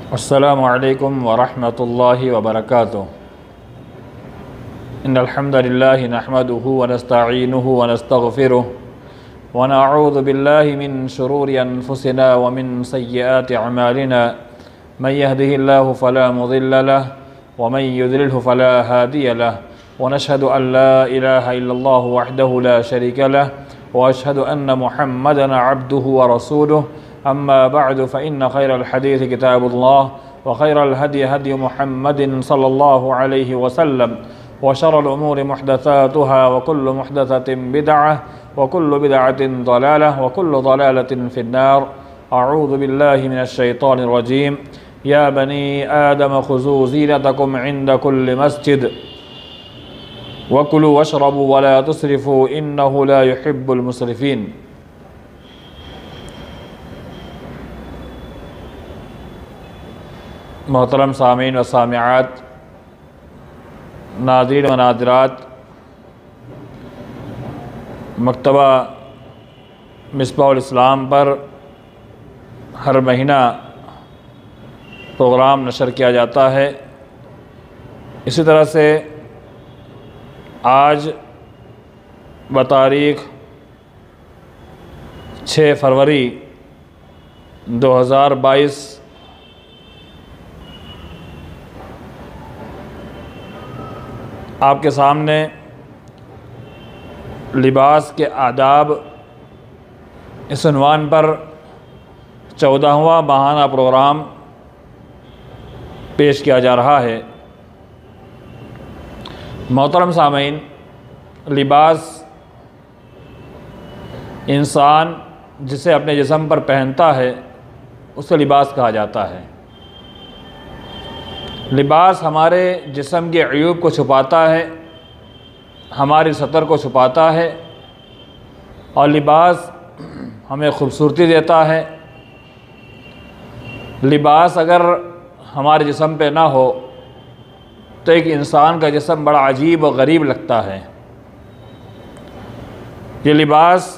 अस्सलामु अलैकुम वरहमतुल्लाहि वबरकातुहू। इन्नल हम्दुलिल्लाहि नहमदुहु व नस्तईनुहु व नस्तगफिरुहु व नऊज़ु बिल्लाहि मिन शुरूरि अनफुसिना व मिन सय्यिआति अमालिना। मन यहदिहिल्लाहु फला मुज़िल्ल लहु व मन युज़लिल्हु फला हादिय लहु व नशहदु अन ला इलाहा इल्लल्लाहु वहदहु ला शरीका लहु व अशहदु अन्न मुहम्मदन अब्दुहु व रसूलुहु। अम्मा बअद फ़इन्न खैरल हदीस किताबुल्लाह व खैरल हदी हदी मुहम्मदिन सल्लल्लाहु अलैहि वसल्लम व शर्रल उमूरि मुहदसातुहा व कुल्लु मुहदसतिन बिदअह व कुल्लु बिदअतिन ज़लालह व कुल्लु ज़लालतिन फिन्नार। अऊज़ु बिल्लाहि मिनश शैतानिर रजीम। या बनी आदम खुज़ू ज़ीनतकुम इंद कुल्लि मस्जिद वकुलू वशरबू वला तुस्रिफू इन्नहु ला युहिब्बुल मुस्रिफीन। मोहतरम सामीन व सामिआत, नाज़रीन व नाज़रात, मकतबा मिसबाहुल इस्लाम पर हर महीना प्रोग्राम नशर किया जाता है। इसी तरह से आज बतारीख़ 6 फरवरी 2022 आपके सामने लिबास के आदाब इस उन्वान पर 14वां माहाना प्रोग्राम पेश किया जा रहा है। मोहतरम सामीन, लिबास इंसान जिसे अपने जिस्म पर पहनता है उसे लिबास कहा जाता है। लिबास हमारे जिस्म के अयूब को छुपाता है, हमारी सतर को छुपाता है और लिबास हमें खूबसूरती देता है। लिबास अगर हमारे जिस्म पे ना हो तो एक इंसान का जिस्म बड़ा अजीब और गरीब लगता है। ये लिबास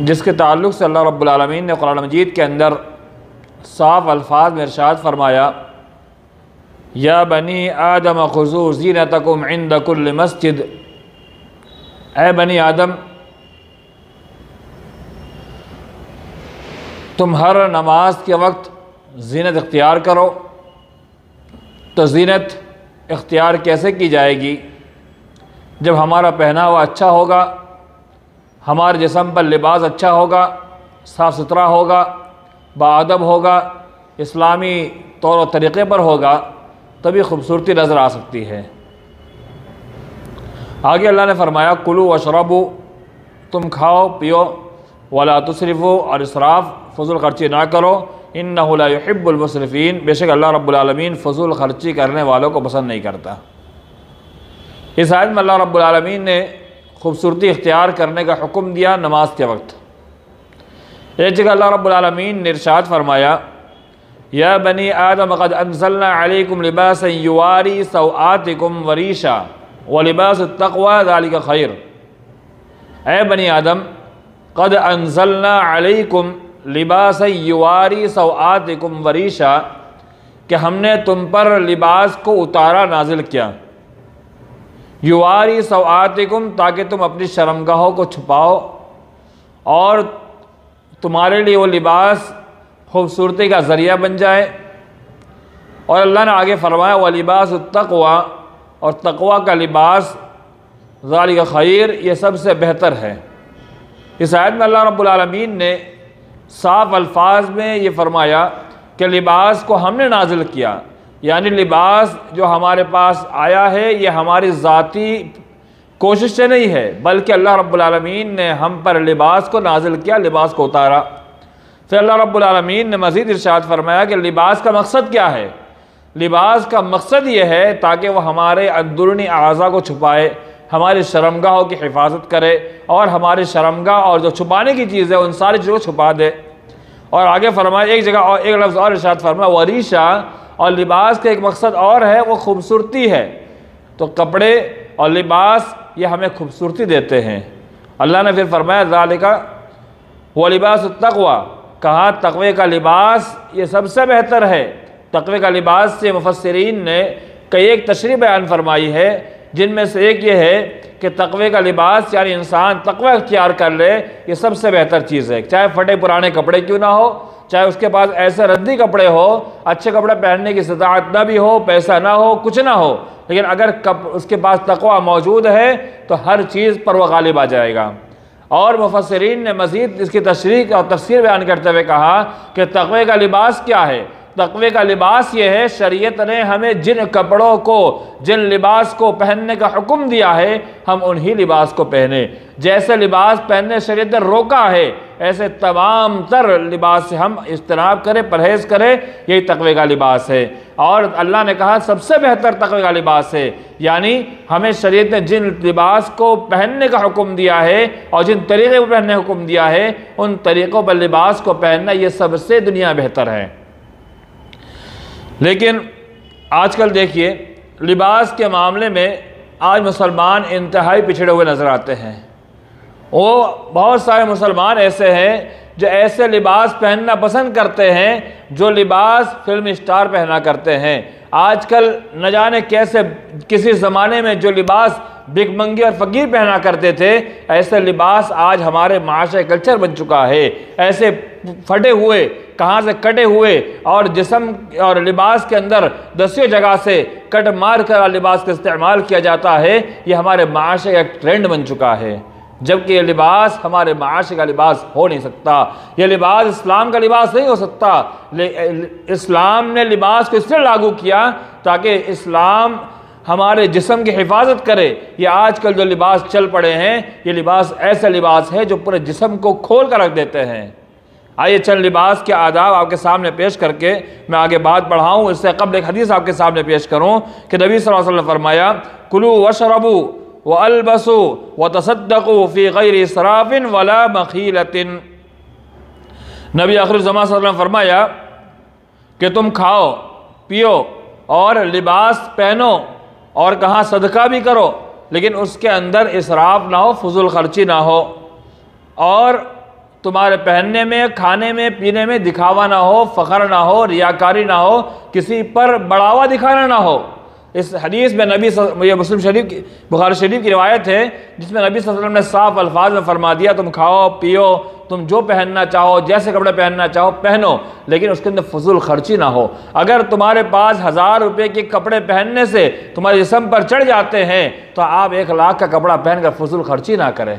जिसके ताल्लुक़ से अल्लाह रब्बुल आलमीन ने कुरान मजीद के अंदर साफ़ अल्फाज में इरशाद फरमाया, या बनी आदम खुज़ू ज़ीनतकुम इंद कुल्लि मस्जिद। ऐ बनी आदम, तुम हर नमाज के वक्त ज़ीनत इख्तियार करो। तो ज़ीनत इख्तियार कैसे की जाएगी? जब हमारा पहनावा अच्छा होगा, हमारे जिस्म पर लिबास अच्छा होगा, साफ़ सुथरा होगा, बाअदब होगा, इस्लामी तौर और तरीक़े पर होगा, तभी खूबसूरती नज़र आ सकती है। आगे अल्लाह ने फरमाया, कुलू वशरबू, तुम खाओ पियो, वला तुस्रिफू, और इसराफ़ फजूल खर्ची ना करो, इन्नहु ला युहिब्बुल मुस्रिफीन, बेशक अल्लाह रब्बुल आलमीन फजूल खर्ची करने वालों को पसंद नहीं करता। इस आयत में अल्लाह रब्बुल आलमीन ने खूबसूरती इख्तियार करने का हुक्म दिया नमाज के वक्त। एक जगह अल्लाह रब्बुल आलमीन ने इरशाद फरमाया, या बनी आदम क़द अंज़लना अलैकुम लिबासन युवारी सौआतिकुम वरीशा व लिबासुत तक़वा ज़ालिका खैर। ऐ बनी आदम, क़द अंज़लना अलैकुम लिबासन युवारी सौआतिकुम वरीशा, कि हमने तुम पर लिबास को उतारा नाजिल किया। युवारी सौआतिकुम, ताकि तुम अपनी शर्मगाहों को छुपाओ और तुम्हारे लिए वो लिबास खूबसूरती का ज़रिया बन जाए। और अल्लाह ने आगे फरमाया, व लिबासुत तक़वा, और तक़वा का लिबास ज़ालिका खैर, ये सबसे बेहतर है। इस आयत में अल्लाह रब्बुल आलमीन ने साफ़ अल्फाज में ये फरमाया कि लिबास को हमने नाजिल किया, यानी लिबास जो हमारे पास आया है ये हमारी ज़ाती कोशिश से नहीं है, बल्कि अल्लाह रब्बुल आलमीन ने हम पर लिबास को नाजिल किया, लिबास को उतारा। फिर अल्लाह रब्बुल आलमीन ने मज़ीद इरशाद फरमाया कि लिबास का मकसद क्या है? लिबास का मकसद ये है ताकि वह हमारे अंदरूनी आज़ा को छुपाए, हमारी शर्मगाहों की हिफाजत करे और हमारी शर्मगाह और जो छुपाने की चीज़ है उन सारी चीज़ों को छुपा दे। और आगे फरमाया, एक जगह और एक लफ्ज़ और इरशाद फरमाया, वरीशा, और लिबास का एक मकसद और है, वो खूबसूरती है। तो कपड़े और लिबास ये हमें खूबसूरती देते हैं। अल्लाह ने फिर फरमाया, ज़ालिका व लिबासुत तक़वा, कहा तक़वे का लिबास ये सबसे बेहतर है। तक़वे का लिबास से मुफस्सिरीन ने कई एक तशरीह बयान फरमाई है, जिनमें से एक ये है कि तक़वे का लिबास यानी इंसान तक़वा इख्तियार कर ले, ये सबसे बेहतर चीज़ है। चाहे फटे पुराने कपड़े क्यों ना हो, चाहे उसके पास ऐसे रद्दी कपड़े हो, अच्छे कपड़े पहनने की इस्तिताअत ना भी हो, पैसा ना हो, कुछ ना हो, लेकिन अगर उसके पास तक़वा मौजूद है तो हर चीज़ पर वह गालिब आ जाएगा। और मुफस्सिरीन ने मज़ीद इसकी तशरीह और तफसीर बयान करते हुए कहा कि तक़वे का लिबास क्या है। तक़वे का लिबास ये है, शरीयत ने हमें जिन कपड़ों को, जिन लिबास को पहनने का हुक्म दिया है, हम उन्हीं लिबास को पहने। जैसे लिबास पहनने शरीयत ने रोका है, ऐसे तमाम तर लिबास से हम इज्तनाब करें, परहेज़ करें, यही तक़वे का लिबास है। और अल्लाह ने कहा सबसे बेहतर तक़वे का लिबास है, यानी हमें शरीयत ने जिन लिबास को पहनने का हुक्म दिया है और जिन तरीक़े को पहनने का हुक्म दिया है, उन तरीक़ों पर लिबास को पहनना ये सबसे दुनिया बेहतर है। लेकिन आजकल देखिए, लिबास के मामले में आज मुसलमान इंतहाई पिछड़े हुए नज़र आते हैं। वो बहुत सारे मुसलमान ऐसे हैं जो ऐसे लिबास पहनना पसंद करते हैं जो लिबास फिल्म स्टार पहना करते हैं। आजकल न जाने कैसे किसी ज़माने में जो लिबास भिखमंगी और फ़कीर पहना करते थे, ऐसे लिबास आज हमारे माशरे कल्चर बन चुका है। ऐसे फटे हुए, कहाँ से कटे हुए और जिस्म और लिबास के अंदर दसियों जगह से कट मार कर लिबास का इस्तेमाल किया जाता है, ये हमारे माशरे का एक ट्रेंड बन चुका है। जबकि ये लिबास हमारे माशरे का लिबास हो नहीं सकता, ये लिबास इस्लाम का लिबास नहीं हो सकता। इस्लाम ने लिबास को इसलिए लागू किया ताकि इस्लाम हमारे जिस्म की हिफाजत करे। ये आजकल जो लिबास चल पड़े हैं, ये लिबास ऐसे लिबास है जो पूरे जिस्म को खोल कर रख देते हैं। आइए चंद लिबास के आदाब आपके सामने पेश करके मैं आगे बात बढ़ाऊँ। इससे कबल एक हदीस आपके सामने पेश करूँ कि नबी सल्लल्लाहु अलैहि वसल्लम ने फरमाया, कुलू वशरबू व अलबसू व तसद्दक़ू फ़ी गैरि इसराफ़िन वला मखीलतिन। नबी आखिर ज़माना सल्लल्लाहु अलैहि वसल्लम ने फरमाया कि तुम खाओ पियो और लिबास पहनो और कहाँ सदका भी करो, लेकिन उसके अंदर इसराफ ना हो, फजूल खर्ची ना हो, और तुम्हारे पहनने में, खाने में, पीने में दिखावा ना हो, फ़ख्र ना हो, रियाकारी ना हो, किसी पर बढ़ावा दिखाना ना हो। इस हदीस में नबी, ये मुस्लिम शरीफ की, बुखारी शरीफ की रिवायत है, जिसमें नबी सल्लल्लाहु अलैहि वसल्लम ने साफ अल्फाज में फरमा दिया, तुम खाओ पियो, तुम जो पहनना चाहो, जैसे कपड़े पहनना चाहो पहनो, लेकिन उसके अंदर फजूल खर्ची ना हो। अगर तुम्हारे पास 1000 रुपये के कपड़े पहनने से तुम्हारे जिस्म पर चढ़ जाते हैं तो आप 1 लाख का कपड़ा पहनकर फजूल खर्ची ना करें।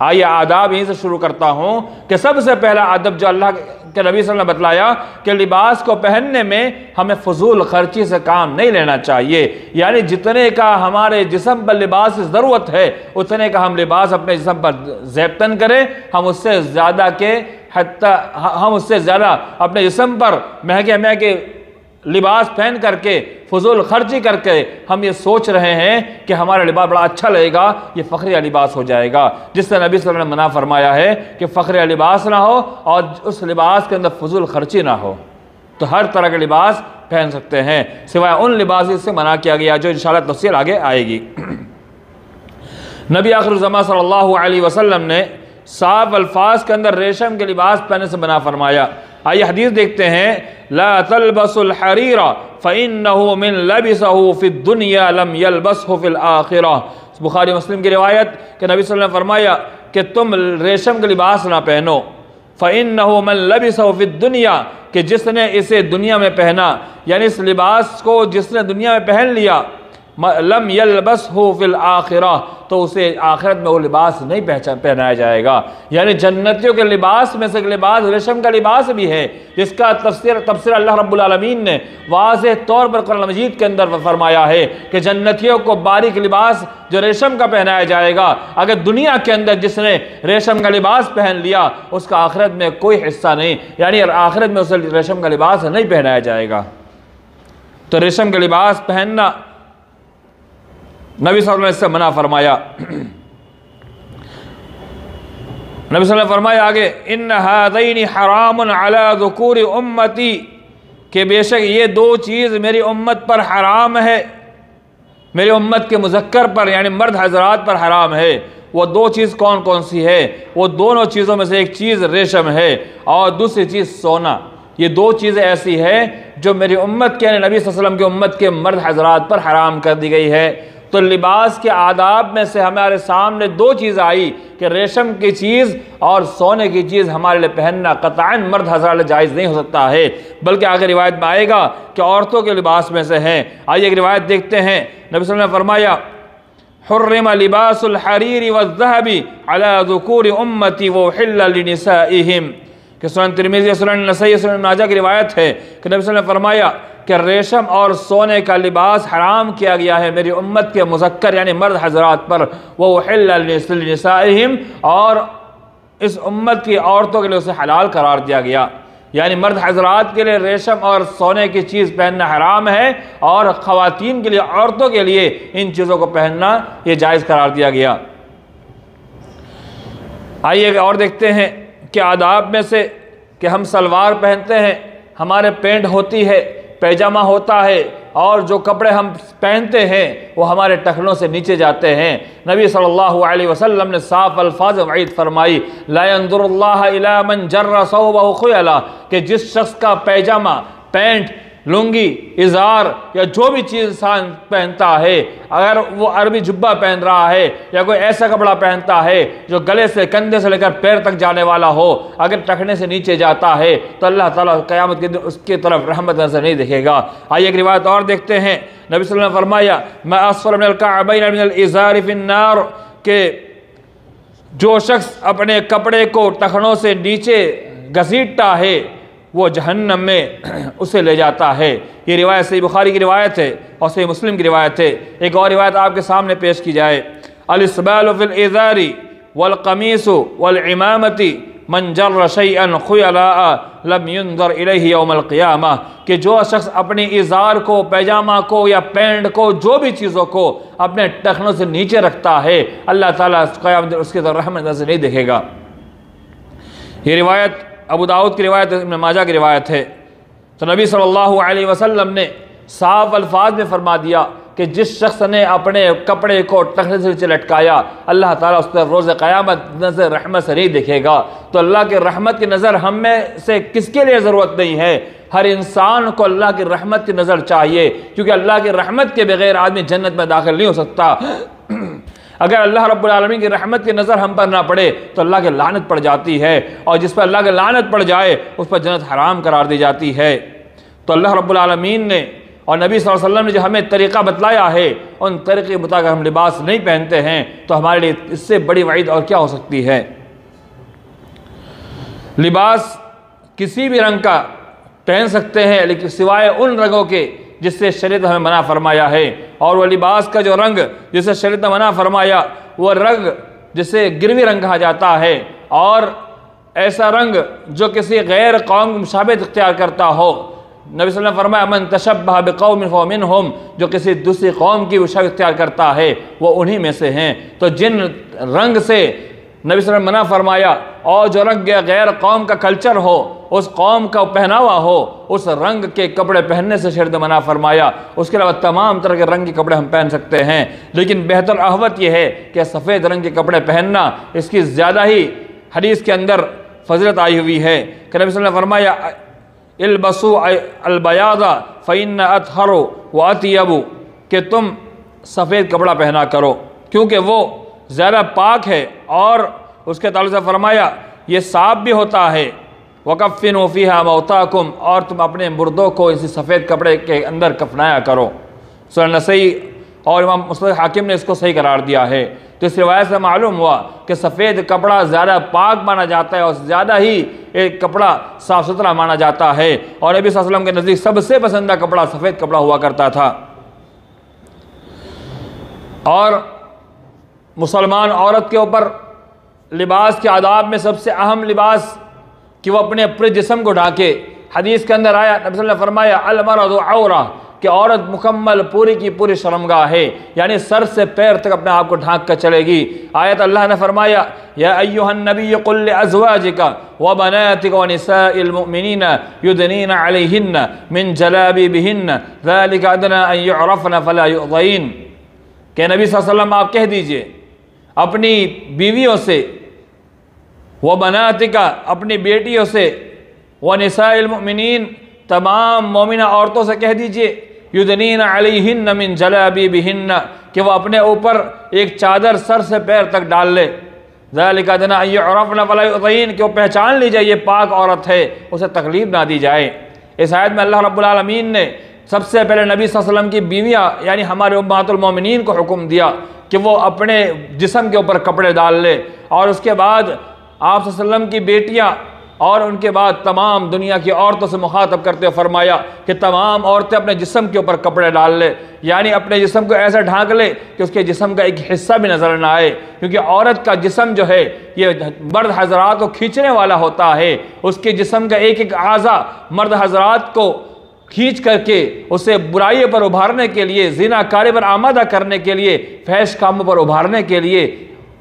आइए आदाब यहीं से शुरू करता हूँ कि सबसे पहला अदब जो अल्लाह के नबी सल्लल्लाहु अलैहि वसल्लम ने बतलाया कि लिबास को पहनने में हमें फजूल खर्ची से काम नहीं लेना चाहिए। यानी जितने का हमारे जिस्म पर लिबास की ज़रूरत है, उतने का हम लिबास अपने जिस्म पर ज़ेबतन करें। हम उससे ज़्यादा हम उससे ज़्यादा अपने जिस्म पर महंगे महंगे लिबास पहन करके, फजूल खर्ची करके हम ये सोच रहे हैं कि हमारा लिबास बड़ा अच्छा लगेगा, ये फ़ख्रिया लिबास हो जाएगा, जिससे नबी सल्लल्लाहु अलैहि वसल्लम ने मना फरमाया है कि फ़ख्रिया लिबास ना हो और उस लिबास के अंदर फजूल खर्ची ना हो। तो हर तरह के लिबास पहन सकते हैं, सिवाय उन लिबास से मना किया गया जो इंशाअल्लाह तफसील आगे आएगी। नबी आखिर ज़माना सल्लल्लाहु अलैहि वसल्लम ने साफ अल्फाज के अंदर रेशम के लिबास पहनने से मना फरमाया। आइए हदीस देखते हैं, ला तलबसुल हरीरा फ़इन्नहु मिन लबिसहु फ़िद दुनिया लम यलबसहु फ़िल आखिरा। बुखारी मुस्लिम की रिवायत कि नबी सल्लल्लाहु अलैहि वसल्लम ने फरमाया कि तुम रेशम के लिबास ना पहनो, फ़इन्नहु मिन लबिसहु फ़िद दुनिया, कि जिसने इसे दुनिया में पहना, यानी इस लिबास को जिसने दुनिया में पहन लिया, लम यलबसहु फ़िल आखिरा, तो उसे आखिरत में वो लिबास नहीं पहनाया जाएगा। यानी जन्नतियों के लिबास में से एक लिबास रेशम का लिबास भी है, जिसका तफसीर अल्लाह रब्बुल आलमीन ने वाज़ेह तौर पर कुरान मजीद के अंदर फरमाया है कि जन्नतियों को बारीक लिबास जो रेशम का पहनाया जाएगा। अगर दुनिया के अंदर जिसने रेशम का लिबास पहन लिया, उसका आखिरत में कोई हिस्सा नहीं, यानी आखिरत में उसे रेशम का लिबास नहीं पहनाया जाएगा। तो रेशम का लिबास पहनना नबी सल्लल्लाहु अलैहि वसल्लम ने मना फरमाया। नबी सल्लल्लाहु अलैहि वसल्लम फरमाया आगे, इन हादैनी हरामुन अला ज़ुकूरी उम्मती, कि बेशक ये 2 चीज़ मेरी उम्मत पर हराम है, मेरी उम्मत के मुज़क्कर पर यानी मर्द हजरात पर हराम है। वो दो चीज़ कौन कौन सी है? वो दोनों चीज़ों में से एक चीज़ रेशम है और दूसरी चीज़ सोना। ये दो चीज़ें ऐसी है जो मेरी उम्मत के, नबी सल्लल्लाहु अलैहि वसल्लम की उम्मत के मर्द हजरात पर हराम कर दी गई है। तो लिबास के आदाब में से हमारे सामने दो चीज़ आई कि रेशम की चीज़ और सोने की चीज़ हमारे लिए पहनना कतई मर्द हजरात लिए जायज़ नहीं हो सकता है, बल्कि आगे रिवायत में आएगा कि औरतों के लिबास में से हैं। आइए एक रिवायत देखते हैं। नबी सल्लल्लाहु अलैहि वसल्लम ने फरमाया, हुर्रिम लिबासुल हरीरी वज़्ज़हबी अला ज़ुकूरि उम्मती व उहिल्ल लिनिसाइहिम, कि सुनन तिरमिज़ी, सुनन नसई, सुनन माजा की रिवायत है कि नबी सल्लल्लाहु अलैहि वसल्लम ने फरमाया कि रेशम और सोने का लिबास हराम किया गया है मेरी उम्मत के मुज़क्कर यानी मर्द हजरात पर, वो उहिल्ल लिनिसाइहिम, और इस उम्मत की औरतों के लिए उसे हलाल करार दिया गया। यानी मर्द हजरात के लिए रेशम और सोने की चीज़ पहनना हराम है और ख़वातीन के लिए, औरतों के लिए इन चीज़ों को पहनना ये जायज़ करार दिया गया। आइए और देखते हैं कि आदाब में से कि हम सलवार पहनते हैं, हमारे पैंट होती है, पैजामा होता है, और जो कपड़े हम पहनते हैं वो हमारे टखनों से नीचे जाते हैं। नबी सल्लल्लाहु अलैहि वसल्लम ने साफ अल्फाज वईद फरमाई, ला यंजुरुल्लाह इला मन जर्रा सौबहु खुयला, कि जिस शख्स का पैजामा, पैंट, लुंगी, इज़ार या जो भी चीज़ इंसान पहनता है, अगर वो अरबी जुब्बा पहन रहा है या कोई ऐसा कपड़ा पहनता है जो गले से, कंधे से लेकर पैर तक जाने वाला हो, अगर टखने से नीचे जाता है तो अल्लाह ताला क़यामत के दिन उसकी तरफ रहमत नज़र नहीं दिखेगा। आइए एक रिवायत और देखते हैं। नबी सल्लल्लाहु अलैहि वसल्लम ने फरमाया, मा अस्फल मिनल कअबैन मिनल इज़ारि फिन्नार, के जो शख्स अपने कपड़े को टखनों से नीचे घसीटता है वो जहन्नम में उसे ले जाता है। ये रिवायत सही बुखारी की रिवायत है और सही मुस्लिम की रिवायत है। एक और रिवायत आपके सामने पेश की जाए, अल-इस्बालु फिल इज़ारी वल कमीसु वल इमामती मन जर्र शैअन खुयला लम युनज़र इलैहि यौमल क़ियामह, कि जो शख्स अपनी इज़ार को, पैजामा को या पैंट को, जो भी चीज़ों को अपने टखनों से नीचे रखता है, अल्लाह ताला क़यामत दिन उसकी तरफ रहमत नज़र नहीं दिखेगा। ये रिवायत अबू दाऊद की रिवायत है, इब्न माजा की रिवायत है। तो नबी सल्लल्लाहु अलैहि वसल्लम ने साफ अल्फाज में फरमा दिया कि जिस शख्स ने अपने कपड़े को टखने से नीचे लटकाया, अल्लाह ताला उस पर रोज़ क़यामत नज़र रहमत से नहीं दिखेगा। तो अल्लाह की रहमत की नज़र हम में से किसके लिए ज़रूरत नहीं है? हर इंसान को अल्लाह की रहमत की नज़र चाहिए, क्योंकि अल्लाह की रहमत के बगैर आदमी जन्नत में दाखिल नहीं हो सकता। अगर अल्लाह रब्बुल आलमीन की रहमत की नज़र हम पर ना पड़े तो अल्लाह की लानत पड़ जाती है, और जिस पर अल्लाह की लानत पड़ जाए उस पर जन्नत हराम करार दी जाती है। तो अल्लाह रब्बुल आलमीन ने और नबी सल्लल्लाहु अलैहि वसल्लम ने जो हमें तरीक़ा बतलाया है, उन तरीक़े के मुताबिक हम लिबास नहीं पहनते हैं तो हमारे लिए इससे बड़ी वईद और क्या हो सकती है। लिबास किसी भी रंग का पहन सकते हैं, लेकिन सिवाय उन रंगों के जिससे शरीयत हमें मना फरमाया है। और वह लिबास का जो रंग जिसे शरीयत ने मना फरमाया, वह रंग जिसे गिरवी रंग कहा जाता है, और ऐसा रंग जो किसी गैर कौम की मुशाबिहत इख्तियार करता हो। नबी सल्लल्लाहु अलैहि वसल्लम ने फरमाया, मन तशब्बह बिक़ौमिन फहुव मिनहुम, जो किसी दूसरी कौम की मुशाबिहत इख्तियार करता है वो उन्हीं में से हैं। तो जिन रंग से नबी सल्लल्लाहु अलैहि वसल्लम ने मना फरमाया, और जो रंग गैर कौम का कल्चर हो, उस कौम का पहनावा हो, उस रंग के कपड़े पहनने से शरीयत ने मना फरमाया। उसके अलावा तमाम तरह के रंग के कपड़े हम पहन सकते हैं, लेकिन बेहतर अहवत यह है कि सफ़ेद रंग के कपड़े पहनना, इसकी ज़्यादा ही हदीस के अंदर फजीलत आई हुई है कि नबी सल्लल्लाहु अलैहि वसल्लम ने फरमाया, इल्बसु अलबयादा फ़इन्न अतहरु व अत्यबु, कि तुम सफ़ेद कपड़ा पहना करो क्योंकि वो ज़्यादा पाक है, और उसके ताल्लुक़ से फरमाया ये साफ भी होता है। वकफ़िनु फ़ीहा मौताकुम, और तुम अपने मुर्दों को इसी सफ़ेद कपड़े के अंदर कफनाया करो। सुनन नसई और इमाम मुस्लिम हाकिम ने इसको सही करार दिया है। तो इस रिवायत से मालूम हुआ कि सफ़ेद कपड़ा ज़्यादा पाक माना जाता है और ज़्यादा ही एक कपड़ा साफ़ सुथरा माना जाता है, और नबी सल्लल्लाहु अलैहि वसल्लम के नज़दीक सबसे पसंदीदा कपड़ा सफ़ेद कपड़ा हुआ करता था। और मुसलमान औरत के ऊपर लिबास के आदाब में सबसे अहम लिबास कि वो अपने पूरे जिस्म को ढाके। हदीस के अंदर आया, नबी सल्लल्लाहु अलैहि वसल्लम ने फरमाया, अल मरदु औरा, कि औरत मुकम्मल पूरी की पूरी शर्मगाह है, यानी सर से पैर तक अपने आप को ढांक कर चलेगी। आयत अल्लाह ने फरमाया, या अय्युहन नबी कुल लिअज़वाजिका व बनातिका व निसाइल मुमिनीना युदनीना अलैहिन्ना मिन जलाबिबिहिन्ना ज़ालिका अदना अन युअरफ़ना फला युज़ीन, कि नबी सल्लल्लाहु अलैहि वसल्लम आप कह दीजिए अपनी बीवियों से, व बनातिका अपनी बेटियों से, व निसाइल मुमिनीन तमाम मोमिना औरतों से कह दीजिए, युदनीन अलैहिन्न मिन जलाबिबिहिन्न कि वो अपने ऊपर एक चादर सर से पैर तक डाल ले। ज़ालिका अदना अन युअरफ़न फ़ला युज़ीन कि वो पहचान ली जाए ये पाक औरत है, उसे तकलीफ़ ना दी जाए। इस आयत में अल्लाह रब्बुल आलमीन ने सबसे पहले नबी सल्लल्लाहु अलैहि वसल्लम की बीवियाँ यानी हमारे उम्महातुल मोमिनीन को हुक्म दिया कि वो अपने जिस्म के ऊपर कपड़े डाल ले, और उसके बाद आप सल्लल्लाहु अलैहि वसल्लम की बेटियाँ और उनके बाद तमाम दुनिया की औरतों से मुखातब करते हुए फरमाया कि तमाम औरतें अपने जिस्म के ऊपर कपड़े डाल ले, यानी अपने जिस्म को ऐसा ढांक ले कि उसके जिस्म का एक हिस्सा भी नज़र ना आए, क्योंकि औरत का जिस्म जो है ये मर्द हजरात को खींचने वाला होता है। उसके जिस्म का एक एक आज़ा मर्द हजरात को खींच करके उसे बुराइयों पर उभारने के लिए, ज़िनाकारी पर आमादा करने के लिए, फहश कामों पर उभारने के लिए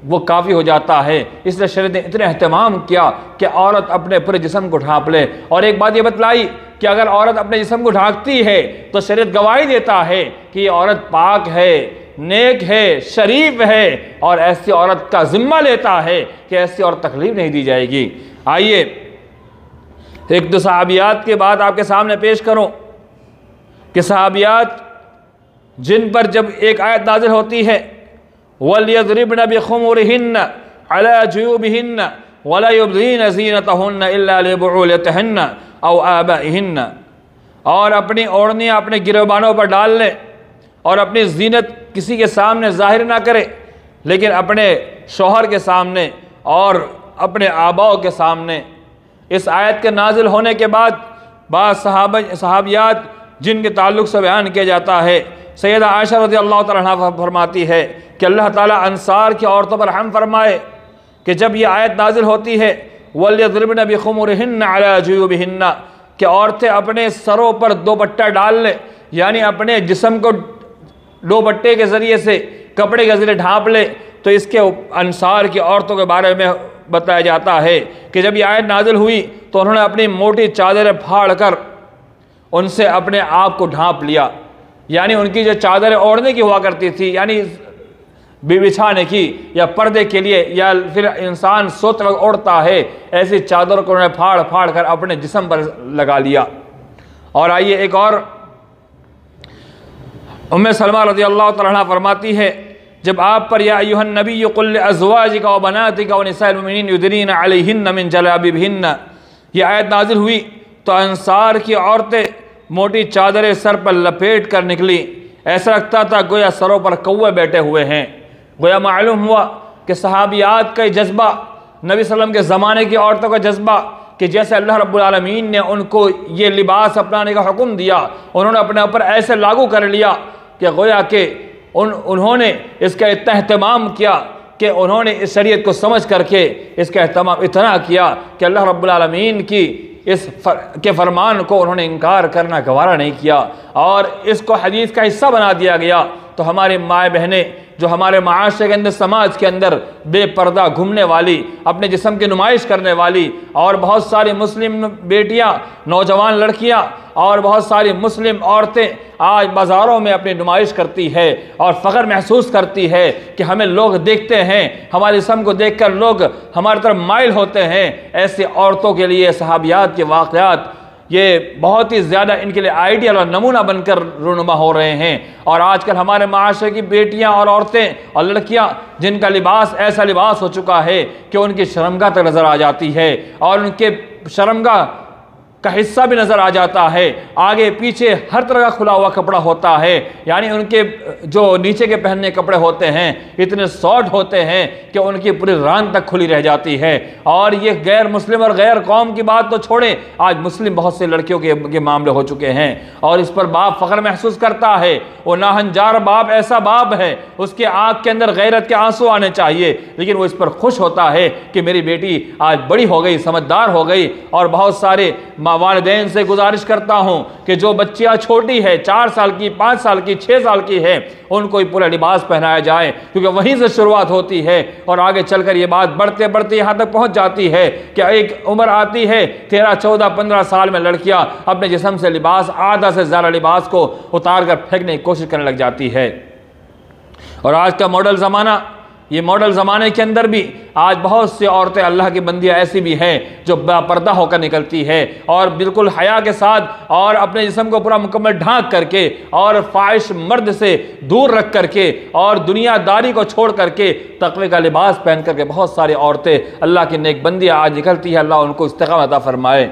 वो काफ़ी हो जाता है। इसलिए शरीयत ने इतना अहतमाम किया कि औरत अपने पूरे जिस्म को ढांप ले। और एक बात ये बतलाई कि अगर औरत अपने जिस्म को ढांकती है तो शरीयत गवाही देता है कि ये औरत पाक है, नेक है, शरीफ है, और ऐसी औरत का जिम्मा लेता है कि ऐसी औरत तकलीफ नहीं दी जाएगी। आइए एक दो सहाबियात के बाद आपके सामने पेश करूं कि सहाबियात जिन पर जब एक आयत नाज़िल होती है, वलयज़रिबन बिखुमुरिहिन्न अला जुयूबिहिन्न वला युब्दीन ज़ीनतहुन्न इल्ला लिबुउलतिहिन्न औ आबाइहिन्न, और अपनी ओढ़नियाँ अपने गिरबानों पर डाल लें और अपनी जीनत किसी के सामने जाहिर ना करे, लेकिन अपने शौहर के सामने और अपने आबाओं के सामने। इस आयत के नाजिल होने के बाद बाद सहाबियात जिनके ताल्लुक़ से बयान किया जाता है, सैयदा आयशा रज़ियल्लाहु तआला अन्हा फरमाती है कि अल्लाह ताला अंसार की औरतों पर रहम फरमाए कि जब ये आयत नाजिल होती है वलयज़रिबन बिखुमुरिहिन्न अला जुयूबिहिन्न कि औरतें अपने सरों पर दोपट्टा डाल लें, यानी अपने जिस्म को दोपट्टे के ज़रिए से, कपड़े के ज़रिए ढांप ले। तो इसके अंसार की औरतों के बारे में बताया जाता है कि जब ये आयत नाजिल हुई तो उन्होंने अपनी मोटी चादरें फाड़ कर उनसे अपने आप को ढांप लिया, यानी उनकी जो चादरें ओढ़ने की हुआ करती थी, यानी बिछाने की या पर्दे के लिए, या फिर इंसान सोते वक्त ओढ़ता है, ऐसी चादर को उन्होंने फाड़ फाड़ कर अपने जिस्म पर लगा लिया। और आइए एक और, उम्मे सलमा रज़ियल्लाहु तआला अन्हा फरमाती है जब आप पर या अय्युहन नबी कुल लिअज़वाजिका व बनातिका व निसाइल मुमिनीन युदनीन अलैहिन्न मिन जलाबिबिहिन्न ये आयत नाजिल हुई तो अंसार की औरतें मोटी चादरें सर पर लपेट कर निकली। ऐसा लगता था गोया सरों पर कौवे बैठे हुए हैं। गोया मालूम हुआ कि सहाबियात का जज्बा, नबी सल्लल्लाहु अलैहि वसल्लम के ज़माने की औरतों का जज्बा, कि जैसे अल्लाह रब्बुल आलमीन ने उनको ये लिबास अपनाने का हुक्म दिया, उन्होंने अपने ऊपर ऐसे लागू कर लिया कि गोया के उन्होंने इसका इतना अहतमाम किया कि उन्होंने इस शरीयत को समझ करके इसका अहतमाम इतना किया कि अल्लाह रब्बुल आलमीन की के फरमान को उन्होंने इनकार करना गवारा नहीं किया और इसको हदीस का हिस्सा बना दिया गया। तो हमारे माए बहनें जो हमारे माशरे के अंदर, समाज के अंदर बेपर्दा घूमने वाली, अपने जिस्म की नुमाइश करने वाली, और बहुत सारी मुस्लिम बेटियां, नौजवान लड़कियां और बहुत सारी मुस्लिम औरतें आज बाज़ारों में अपनी नुमाइश करती है और फ़ख्र महसूस करती है कि हमें लोग देखते हैं, हमारे जिस्म को देखकर लोग हमारी तरफ माइल होते हैं। ऐसी औरतों के लिए सहाबियात के वाक़यात ये बहुत ही ज़्यादा इनके लिए आइडियल और नमूना बनकर रूनुमा हो रहे हैं। और आजकल हमारे माशरे की बेटियां और औरतें और लड़कियां जिनका लिबास ऐसा लिबास हो चुका है कि उनकी शर्मगाह तक नज़र आ जाती है और उनके शर्मगाह का हिस्सा भी नज़र आ जाता है, आगे पीछे हर तरह का खुला हुआ कपड़ा होता है, यानी उनके जो नीचे के पहनने कपड़े होते हैं इतने शॉर्ट होते हैं कि उनकी पूरी रान तक खुली रह जाती है। और ये गैर मुस्लिम और गैर कौम की बात तो छोड़े, आज मुस्लिम बहुत से लड़कियों के मामले हो चुके हैं और इस पर बाप फ़ख्र महसूस करता है। वो नाहंजार बाप ऐसा बाप है, उसके आँख के अंदर गैरत के आंसू आने चाहिए, लेकिन वो इस पर खुश होता है कि मेरी बेटी आज बड़ी हो गई, समझदार हो गई। और बहुत सारे वालिदैन से गुजारिश करता हूं कि जो बच्चियां छोटी है, 4 साल की, 5 साल की, 6 साल की है, उनको ही पूरा लिबास पहनाया जाए, क्योंकि वहीं से शुरुआत होती है और आगे चलकर ये बात बढ़ते बढ़ते यहां तक पहुंच जाती है कि एक उम्र आती है 13, 14, 15 साल में लड़कियां अपने जिस्म से लिबास, आधा से ज़्यादा लिबास को उतार कर फेंकने की कोशिश करने लग जाती है। और आज का मॉडल ज़माना ये मॉडल ज़माने के अंदर भी आज बहुत सी औरतें अल्लाह की बंदियाँ ऐसी भी हैं जो बेपर्दा होकर निकलती है और बिल्कुल हया के साथ और अपने जिस्म को पूरा मुकम्मल ढांक करके और ख्वाहिश मर्द से दूर रख करके और दुनियादारी को छोड़ करके तक़वे का लिबास पहन करके बहुत सारी औरतें अल्लाह की नेक बंदियाँ आज निकलती है। अल्लाह उनको इस्तिक़ामत अता फरमाए।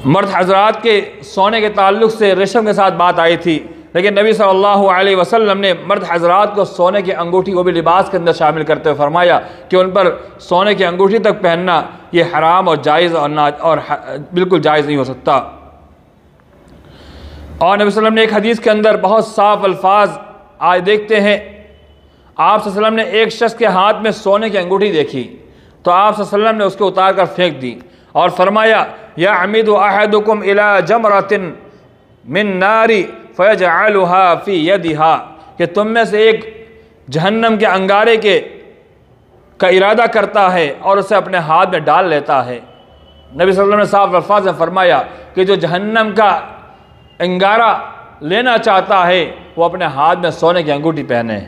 मर्द हज़रात के सोने के ताल्लुक़ से रेशम के साथ बात आई थी, लेकिन नबी सल्लल्लाहु अलैहि वसल्लम ने मर्द हज़रात को सोने की अंगूठी को भी लिबास के अंदर शामिल करते हुए फरमाया कि उन पर सोने की अंगूठी तक पहनना ये हराम और जायज़ और बिल्कुल जायज़ नहीं हो सकता। और नबी वसल्लम ने एक हदीस के अंदर बहुत साफ अल्फाज आज देखते हैं, आप वसल्लम ने एक शख्स के हाथ में सोने की अंगूठी देखी तो आप वसल्लम ने उसको उतार कर फेंक दी और फरमाया या अमीदु अहदुकुम इला जमरतिन मिन नारी फयजअलुहा फी यदिहा, कि तुम में से एक जहन्नम के अंगारे का इरादा करता है और उसे अपने हाथ में डाल लेता है। नबी सल्लल्लाहु अलैहि वसल्लम ने साफ अल्फाज में फरमाया कि जो जहन्नम का अंगारा लेना चाहता है वो अपने हाथ में सोने की अंगूठी पहने।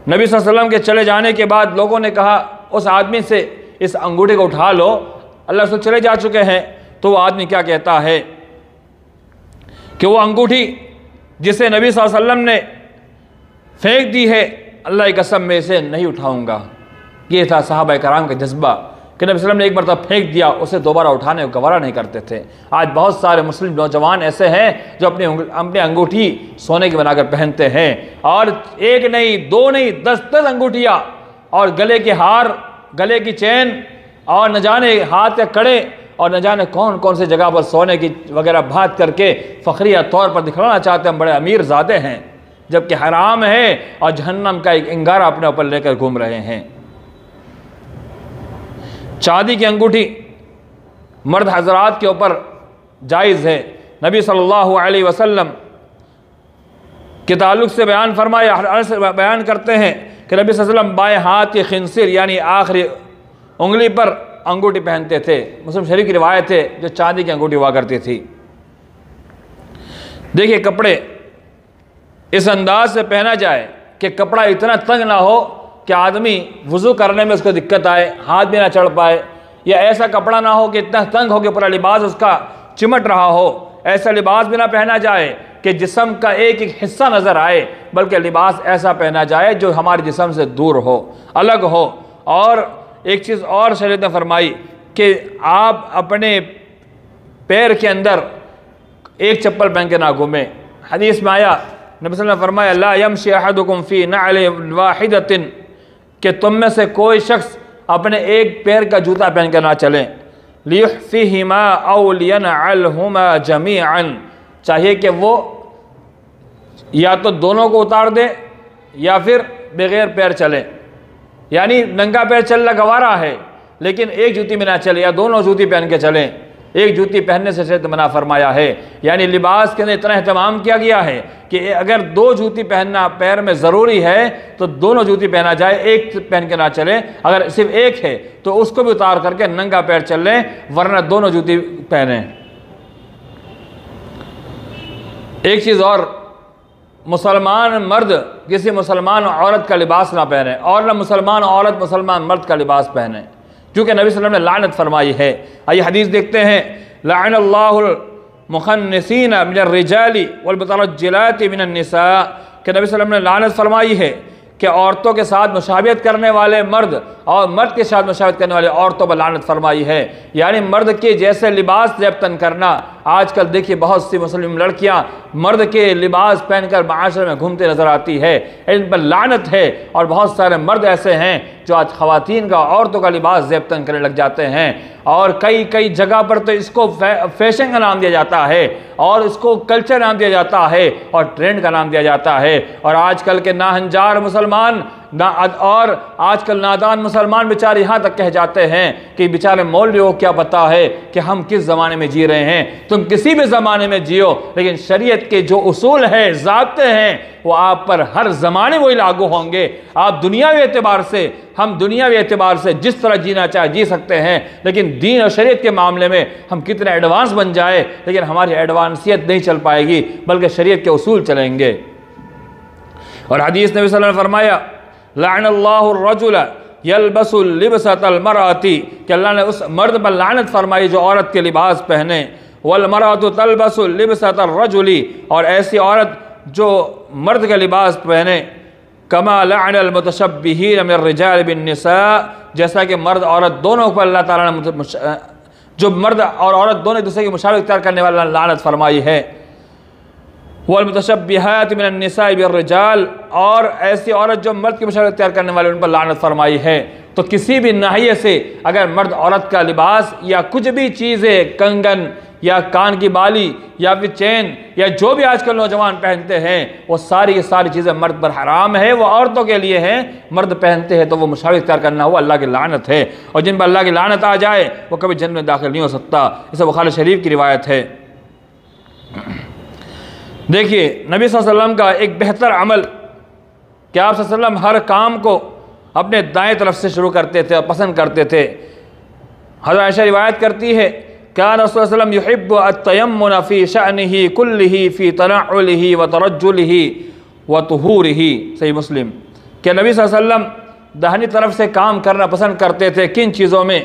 नबी सल्लल्लाहु अलैहि वसल्लम के चले जाने के बाद लोगों ने कहा उस आदमी से इस अंगूठी को उठा लो, अल्लाह रसूल चले जा चुके हैं। तो वो आदमी क्या कहता है कि वो अंगूठी जिसे नबी सल्लल्लाहु अलैहि वसल्लम ने फेंक दी है, अल्लाह की कसम में इसे नहीं उठाऊंगा। ये था सहाबा कराम का जज्बा कि नबी सल्लल्लाहु अलैहि वसल्लम ने एक मरतबा फेंक दिया, उसे दोबारा उठाने को गवारा नहीं करते थे। आज बहुत सारे मुस्लिम नौजवान ऐसे हैं जो अपनी अंगूठी सोने की बनाकर पहनते हैं, और एक नहीं दो नहीं 10 अंगूठियाँ और गले के हार, गले की चेन और न जाने हाथ के कड़े और न जाने कौन कौन से जगह पर सोने की वगैरह बात करके फ़ख्रिया तौर पर दिखलाना चाहते हैं हम बड़े अमीर ज़ादे हैं, जबकि हराम है और जहन्नम का एक अंगारा अपने ऊपर लेकर घूम रहे हैं। चांदी की अंगूठी मर्द हज़रात के ऊपर जायज़ है। नबी सल्लल्लाहु अलैहि वसल्लम के ताल्लुक़ से बयान फरमाया, बयान करते हैं कि नबी सल्लल्लाहु अलैहि वसल्लम बाएँ हाथ की खिंसिर यानी आखिरी उंगली पर अंगूठी पहनते थे। मुस्लिम शरीफ की रिवायत है जो चांदी की अंगूठी हुआ करती थी। देखिए कपड़े इस अंदाज से पहना जाए कि कपड़ा इतना तंग ना हो कि आदमी वज़ू करने में उसको दिक्कत आए, हाथ भी ना चढ़ पाए, या ऐसा कपड़ा ना हो कि इतना तंग हो कि पूरा लिबास उसका चिमट रहा हो। ऐसा लिबास भी ना पहना जाए कि जिस्म का एक एक हिस्सा नज़र आए, बल्कि लिबास ऐसा पहना जाए जो हमारे जिस्म से दूर हो, अलग हो। और एक चीज़ और शरीयत ने फरमाई कि आप अपने पैर के अंदर एक चप्पल पहन के ना घूमें। हदीस में आया, नबी सल्लल्लाहु अलैहि वसल्लम ने फरमाया ला यमशी अहदुकुम फी नअलिन वाहिदतिन, कि तुम में से कोई शख्स अपने एक पैर का जूता पहन कर ना चलें। लियुहफिहिमा औ लियनअलहुमा जमीअन, चाहिए कि वो या तो दोनों को उतार दे या फिर बगैर पैर चले, यानी नंगा पैर चलना गवारा है लेकिन एक जूती में ना चले, या दोनों जूती पहन के चलें। एक जूती पहनने से शरीयत मना फरमाया है, यानी लिबास के अंदर इतना अहतमाम किया गया है कि अगर 2 जूती पहनना पैर में ज़रूरी है तो दोनों जूती पहना जाए, एक पहन के ना चले। अगर सिर्फ एक है तो उसको भी उतार करके नंगा पैर चल लें, वरना दोनों जूती पहने। एक चीज़ और, मुसलमान मर्द किसी मुसलमान औरत का लिबास ना पहने और न मुसलमान औरत मुसलमान मर्द का लिबास पहने, क्योंकि नबी सल्लल्लाहु अलैहि वसल्लम ने लानत फरमाई है। आइए हदीस देखते हैं, लअनल्लाहुल मुखन्निसीन मिनर रिजाली वल मुतरज्जिलाति मिनन निसा, कि नबी सल्लल्लाहु अलैहि वसल्लम ने लानत फरमाई है कि औरतों के साथ मुशाबियत करने वाले मर्द और मर्द के साथ मुशाबियत करने वाले औरतों पर लानत फरमाई है। यानी मर्द के जैसे लिबास ज़ेब करना। आजकल देखिए बहुत सी मुस्लिम लड़कियां मर्द के लिबास पहनकर माशरे में घूमते नजर आती है, इन पर लानत है। और बहुत सारे मर्द ऐसे हैं जो आज ख़वातीन का, औरतों का लिबास ज़ेब करने लग जाते हैं, और कई जगह पर तो इसको फैशन का नाम दिया जाता है और इसको कल्चर नाम दिया जाता है और ट्रेंड का नाम दिया जाता है। और आजकल के नाहंजार मुसलमान और आजकल नादान मुसलमान बेचारे यहाँ तक कह जाते हैं कि बेचारे मौलवियों को क्या पता है कि हम किस ज़माने में जी रहे हैं। तुम किसी भी ज़माने में जियो, लेकिन शरीयत के जो उसूल हैं, ज़ाब्ते हैं, वो आप पर हर ज़माने वही लागू होंगे। आप दुनियावी एतबार से, हम दुनियावी एतबार से जिस तरह जीना चाहे जी सकते हैं, लेकिन दीन और शरीयत के मामले में हम कितने एडवांस बन जाए, लेकिन हमारी एडवांसियत नहीं चल पाएगी, बल्कि शरीयत के उसूल चलेंगे। और हदीस नबी सल्लल्लाहु अलैहि वसल्लम ने फरमाया लअनल्लाहु रजुल यलबसुल लिबसतल मरअती, कि अल्लाह ने उस मर्द पर लानत फरमाई जो औरत के लिबास पहने। वल मरअतु तलबसुल लिबसतल रजुली, और ऐसी औरत जो मर्द का लिबास पहने। कमा लअनल मुतशब्बिहीन मिर रिजाल बिन निसा, जैसा कि मर्द औरत दोनों पर अल्लाह ताला ने, जो मर्द और औरत दोनों एक दूसरे की मुशाबह इख्तियार करने वाला लानत फरमाई है। वल मुतशब्बिहात मिनन निसाइ बिर रिजाल, और ऐसी औरत जो मर्द की मुशाबह इख्तियार करने वाले उन पर लानत फरमाई है। तो किसी भी नाहिये से अगर मर्द औरत का लिबास या कुछ भी चीज़ें, कंगन या कान की बाली या फिर चेन या जो भी आजकल नौजवान पहनते हैं, वो सारी की सारी चीज़ें मर्द पर हराम है, वो औरतों के लिए हैं। मर्द पहनते हैं तो वो मुशाबह इख्तियार करना हुआ अल्लाह की लानत है, और जिन पर अल्लाह की लानत आ जाए वो कभी जन्नत में दाखिल नहीं हो सकता। इसे बुखारी शरीफ की रिवायत है। देखिए नबी सल्लल्लाहु अलैहि वसल्लम का एक बेहतर अमल कि आप सल्लल्लाहु अलैहि वसल्लम हर काम को अपने दाएं तरफ से शुरू करते थे और पसंद करते थे। हज़रत आयशा रिवायत करती है, कान रसूलुल्लाह सल्लल्लाहु अलैहि वसल्लम युहिब्बु अत-तयम्मुन फ़ी शअनिही कुल्लिही फ़ी तनअुलिही व तरज्जुलिही व तुहूरिही। सही मुस्लिम। कि नबी सल्लल्लाहु अलैहि वसल्लम दाहिनी तरफ से काम करना पसंद करते थे। किन चीज़ों में?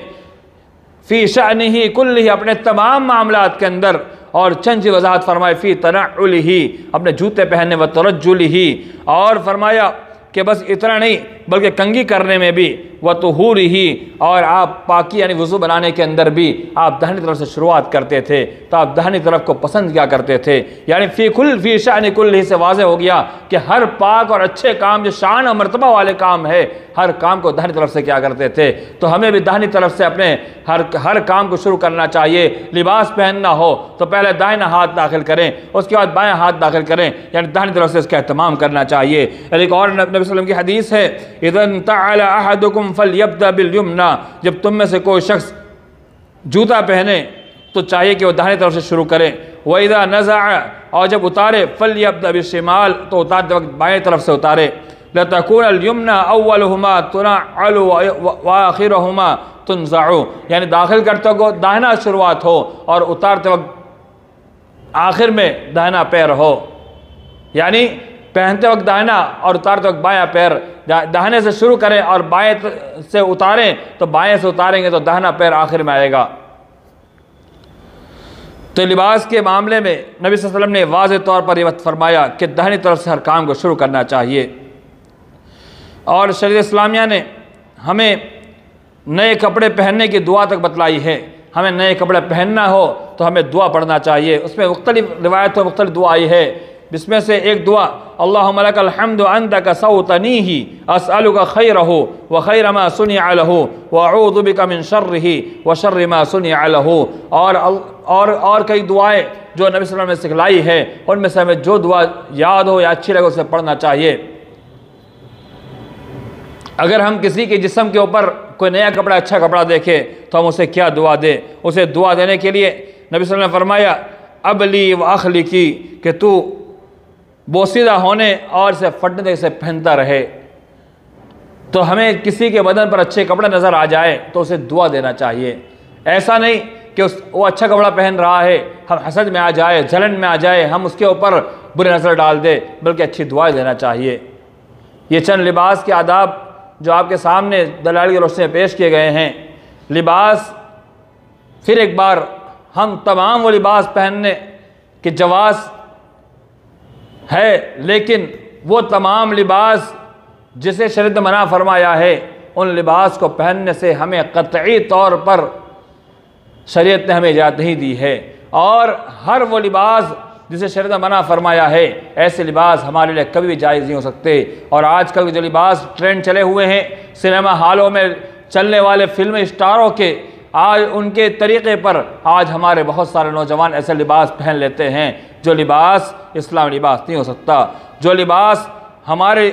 फ़ी शअनिही कुल्लिही, अपने तमाम मामलात के अंदर, और चंद चीज़ वजाहत फरमाए। फ़ी तनअुलिही, अपने जूते पहनने, व तरज्जुलिही, और फरमाया कि बस इतना नहीं बल्कि कंघी करने में भी, व तुहूरिही, और आप पाकी यानी वज़ू बनाने के अंदर भी आप दाहिनी तरफ से शुरुआत करते थे। तो आप दाहिनी तरफ को पसंद क्या करते थे, यानी फ़ी शान कुल्ली से वाज़े हो गया कि हर पाक और अच्छे काम जो शान और मर्तबा वाले काम है, हर काम को दाहिनी तरफ से क्या करते थे। तो हमें भी दाहिनी तरफ से अपने हर काम को शुरू करना चाहिए। लिबास पहनना हो तो पहले दाहिना हाथ दाखिल करें, उसके बाद बायां हाथ दाखिल करें, यानी दाहिनी तरफ से इसका एहतमाम करना चाहिए। एक और नबी सल्लल्लाहु अलैहि वसल्लम की हदीस है, इज़न तअला अहदुकुम फलयब्दा बिल-यमना, जब तुम में से कोई शख्स जूता पहने तो चाहिए कि वह दाहिनी तरफ से शुरू करे। व इज़ा नज़अ, और जब उतारे, फलयब्दा बिल-शिमाल, तो उतारते वक्त बाएं तरफ से उतारे। लतकून अल-यमना अव्वलुहुमा तुनअलु व आखिरुहुमा तुनज़अु, यानी दाखिल करते वक्त दाहिना शुरुआत हो और उतारते वक्त आखिर में दाहिना पैर हो, यानी पहनते वक्त दाहिना और उतारते वक्त बायां पैर। दाहिने से शुरू करें और बाएं से उतारें, तो बाएं से उतारेंगे तो दाहिना पैर आखिर में आएगा। तो लिबास के मामले में नबी सल्लल्लाहु अलैहि वसल्लम ने वाज़ेह तौर पर यह फरमाया कि दाहिनी तरफ से हर काम को शुरू करना चाहिए। और शरीयत इस्लामिया ने हमें नए कपड़े पहनने की दुआ तक बतलाई है। हमें नए कपड़े पहनना हो तो हमें दुआ पढ़ना चाहिए। उसमें मुख्तलिफ रिवायतों में मुख्तलिफ दुआ आई है। जिसमें से एक दुआ, अल्लाहुम्मा लकल हम्दु अंतका सौतनीही अस्अलुका खैरहु व खैर मा सुनिअ लहु व अऊज़ु बिका मिन शर्रिही व शर्रि मा सुनिअ लहु। और कई दुआएं जो नबी सल्लल्लाहु अलैहि वसल्लम ने सिखलाई है, उनमें से हमें जो दुआ याद हो या अच्छी लगे उसे पढ़ना चाहिए। अगर हम किसी के जिस्म के ऊपर कोई नया कपड़ा, अच्छा कपड़ा देखें तो हम उसे क्या दुआ दें? उसे दुआ देने के लिए नबी सल्लल्लाहु अलैहि वसल्लम ने फरमाया, अबली व अखलिकी, कि तू बोसीदा होने और इसे फटने से पहनता रहे। तो हमें किसी के बदन पर अच्छे कपड़े नज़र आ जाए तो उसे दुआ देना चाहिए। ऐसा नहीं कि वो अच्छा कपड़ा पहन रहा है, हम हसद में आ जाए, जलन में आ जाए, हम उसके ऊपर बुरी नज़र डाल दे, बल्कि अच्छी दुआ देना चाहिए। ये चंद लिबास के आदाब जो आपके सामने दलाल की रोशनी में पेश किए गए हैं। लिबास, फिर एक बार हम तमाम वो लिबास पहनने की जवाज़ है, लेकिन वो तमाम लिबास जिसे शरीयत मना फरमाया है, उन लिबास को पहनने से हमें क़तई तौर पर शरीयत ने हमें इजाज़त नहीं दी है। और हर वो लिबास जिसे शरीयत ने मना फरमाया है, ऐसे लिबास हमारे लिए कभी भी जायज़ नहीं हो सकते। और आजकल के जो लिबास ट्रेंड चले हुए हैं, सिनेमा हॉलों में चलने वाले फिल्म स्टारों के, आज उनके तरीक़े पर आज हमारे बहुत सारे नौजवान ऐसे लिबास पहन लेते हैं जो लिबास इस्लामी लिबास नहीं हो सकता। जो लिबास हमारे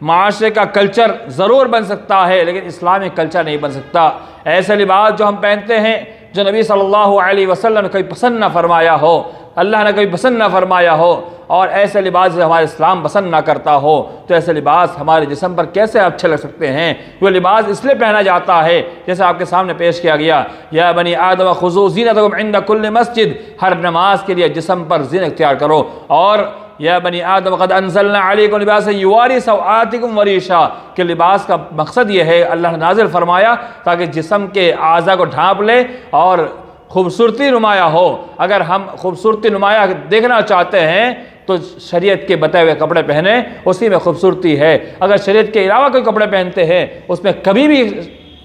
माशरे का कल्चर ज़रूर बन सकता है, लेकिन इस्लामी कल्चर नहीं बन सकता। ऐसे लिबास जो हम पहनते हैं जो नबी सल्लल्लाहु अलैहि वसल्लम ने कभी पसंद ना फरमाया हो, अल्लाह ने कभी पसंद ना फरमाया हो, और ऐसे लिबास जो हमारे इस्लाम पसंद ना करता हो, तो ऐसे लिबास हमारे जिस्म पर कैसे अच्छे लग सकते हैं? वो लिबास इसलिए पहना जाता है, जैसे आपके सामने पेश किया गया, या बनी आदम खुज़ू ज़ीनतकुम इंद कुल्लि मस्जिद, हर नमाज के लिए जिस्म पर ज़ीनत इख्तियार करो। और या बनी आदम क़द अंज़लना अलैकुम लिबासन युवारी सवातिकुम वरीशा, कि लिबास का मकसद ये है, अल्लाह ने नाज़िल फरमाया ताकि जिस्म के आज़ा को ढांप ले और खूबसूरती नुमाया हो। अगर हम खूबसूरती नुमाया देखना चाहते हैं तो शरीयत के बताए हुए कपड़े पहने, उसी में खूबसूरती है। अगर शरीयत के अलावा कोई कपड़े पहनते हैं उसमें कभी भी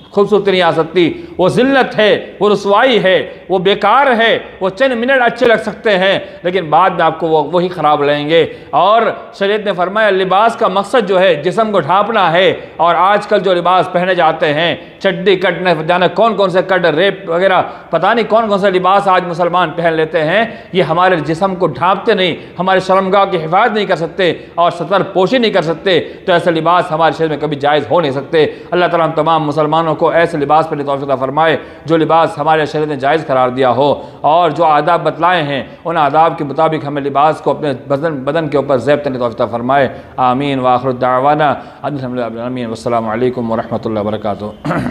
खूबसूरती नहीं आ सकती। वो ज़िल्लत है, वो रुसवाई है, वो बेकार है। वो चंद मिनट अच्छे लग सकते हैं लेकिन बाद में आपको वही ख़राब लगेंगे। और शरीयत ने फरमाया लिबास का मकसद जो है जिस्म को ढांपना है। और आजकल जो लिबास पहने जाते हैं, चड्डी कट, न जाने कौन कौन से कट, रेप वगैरह, पता नहीं कौन कौन से लिबास आज मुसलमान पहन लेते हैं, ये हमारे जिस्म को ढांपते नहीं, हमारे शर्मगाह की हिफाजत नहीं कर सकते और सतर पोशी नहीं कर सकते। तो ऐसे लिबास हमारे शरीर में कभी जायज़ हो नहीं सकते। अल्लाह ताला हम तमाम मुसलमानों को ऐसे लिबास पर तौफीक अता फरमाए जो लिबास हमारे शरीर ने जायज़ करार दिया हो, और जो आदाब बतलाए हैं उन आदाब के मुताबिक हमें लिबास को अपने बदन के ऊपर ज़ेब करने तौफीक अता फरमाए। आमीन व आखिर दावाना अल्हम्दुलिल्लाह रब्बिल आलमीन। वस्सलामु अलैकुम व रहमतुल्लाहि व बरकातुहू।